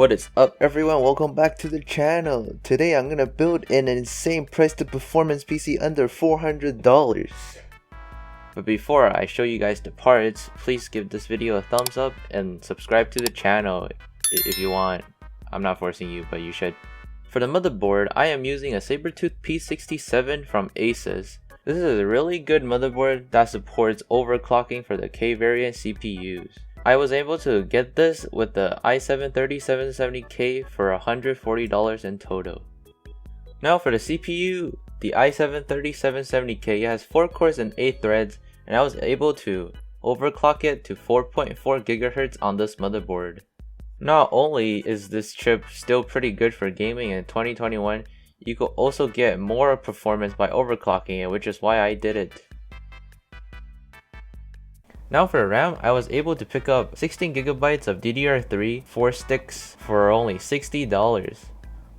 What is up everyone, welcome back to the channel. Today I'm gonna build an insane price to performance PC under $400. But before I show you guys the parts, please give this video a thumbs up and subscribe to the channel if you want. I'm not forcing you, but you should. For the motherboard, I am using a Sabertooth P67 from Asus. This is a really good motherboard that supports overclocking for the K variant CPUs. I was able to get this with the i7-3770K for $140 in total. Now for the CPU, the i7-3770K has 4 cores and 8 threads, and I was able to overclock it to 4.4 GHz on this motherboard. Not only is this chip still pretty good for gaming in 2021, you could also get more performance by overclocking it, which is why I did it. Now for RAM, I was able to pick up 16GB of DDR3 4 sticks for only $60.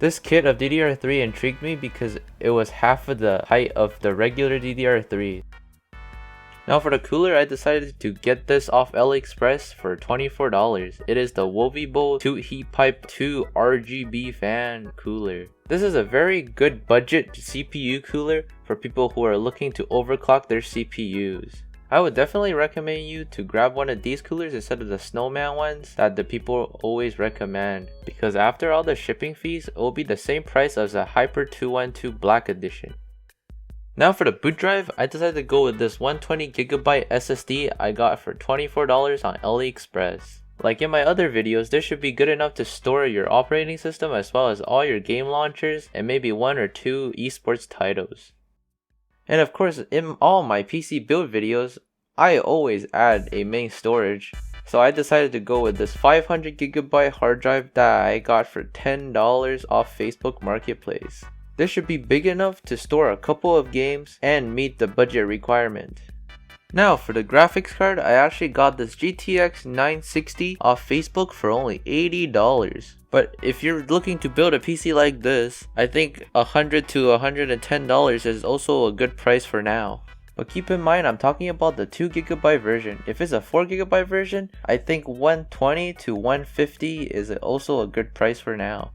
This kit of DDR3 intrigued me because it was half of the height of the regular DDR3. Now for the cooler, I decided to get this off AliExpress for $24. It is the Woostin 2 Heat Pipe 2 RGB fan cooler. This is a very good budget CPU cooler for people who are looking to overclock their CPUs. I would definitely recommend you to grab one of these coolers instead of the snowman ones that the people always recommend, because after all the shipping fees, it will be the same price as a Hyper 212 Black Edition. Now for the boot drive, I decided to go with this 120GB SSD I got for $24 on AliExpress. Like in my other videos, this should be good enough to store your operating system as well as all your game launchers and maybe 1 or 2 esports titles. And of course, in all my PC build videos, I always add a main storage. So I decided to go with this 500GB hard drive that I got for $10 off Facebook Marketplace. This should be big enough to store a couple of games and meet the budget requirement. Now for the graphics card, I actually got this GTX 960 off Facebook for only $80. But if you're looking to build a PC like this, I think $100 to $110 is also a good price for now. But keep in mind, I'm talking about the 2GB version. If it's a 4GB version, I think $120 to $150 is also a good price for now.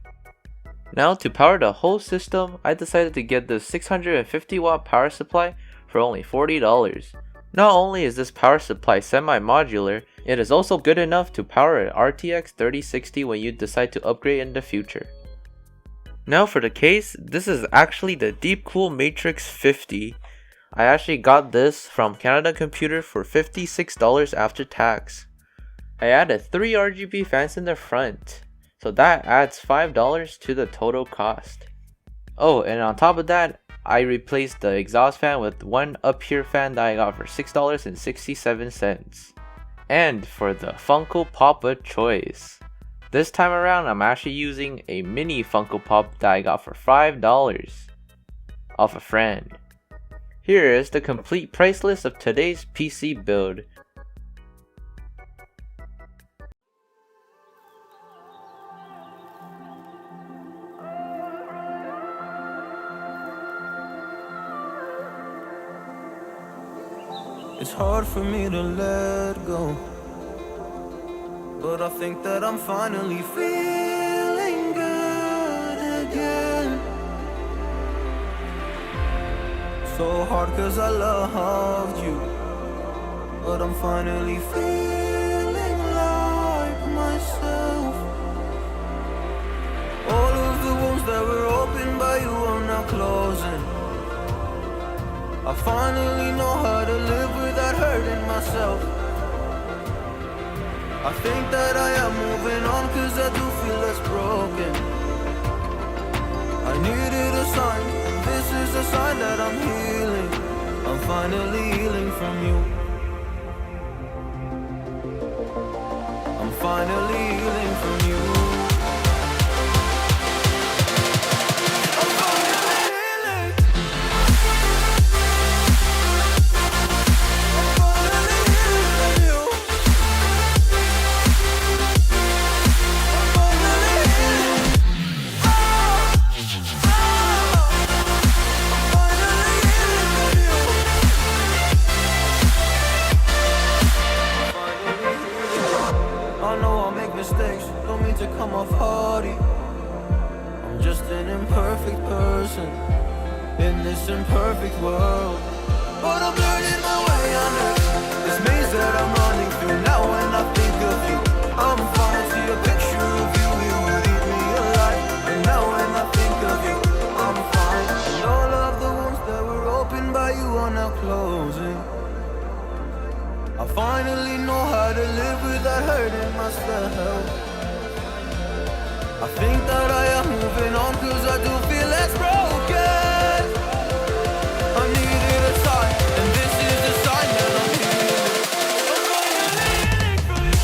Now to power the whole system, I decided to get this 650 watt power supply for only $40. Not only is this power supply semi-modular, it is also good enough to power an RTX 3060 when you decide to upgrade in the future. Now for the case, this is actually the Deepcool Matrix 50. I actually got this from Canada Computer for $56 after tax. I added 3 RGB fans in the front, so that adds $5 to the total cost. Oh, and on top of that, I replaced the exhaust fan with one up here fan that I got for $6.67. And for the Funko Pop of choice, this time around I'm actually using a mini Funko Pop that I got for $5 off a friend. Here is the complete price list of today's PC build. It's hard for me to let go, but I think that I'm finally feeling good again. So hard cause I loved you, but I'm finally feeling like myself. All of the wounds that were opened by you are now closing. I finally know how to live without hurting myself. I think that I am moving on cause I do feel less broken. I needed a sign, this is a sign that I'm healing. I'm finally healing from you. I'm finally healing from you. I know I'll make innocent in this imperfect world. But I'm learning my way under this maze that I'm running through. Now when I think of you, I'm falling to a picture of you. You would eat me alive. And now when I think of you, I'm fine. And all of the wounds that were opened by you are now closing. I finally know how to live without hurting myself. I think that I am moving on, cause I do feel less broken. I needed a sign, and this is the sign that I'm healing. I'm finally healing from you.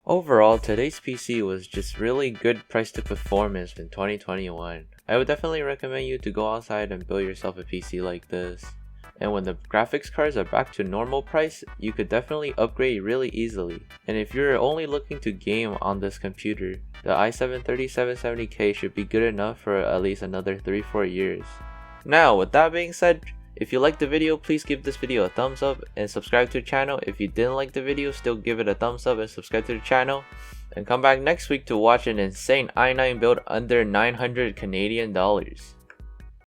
Overall, today's PC was just really good price to performance in 2021. I would definitely recommend you to go outside and build yourself a PC like this. And when the graphics cards are back to normal price, you could definitely upgrade really easily. And if you're only looking to game on this computer, the i7-3770K should be good enough for at least another 3-4 years. Now, with that being said, if you liked the video, please give this video a thumbs up and subscribe to the channel. If you didn't like the video, still give it a thumbs up and subscribe to the channel. And come back next week to watch an insane i9 build under 900 Canadian dollars.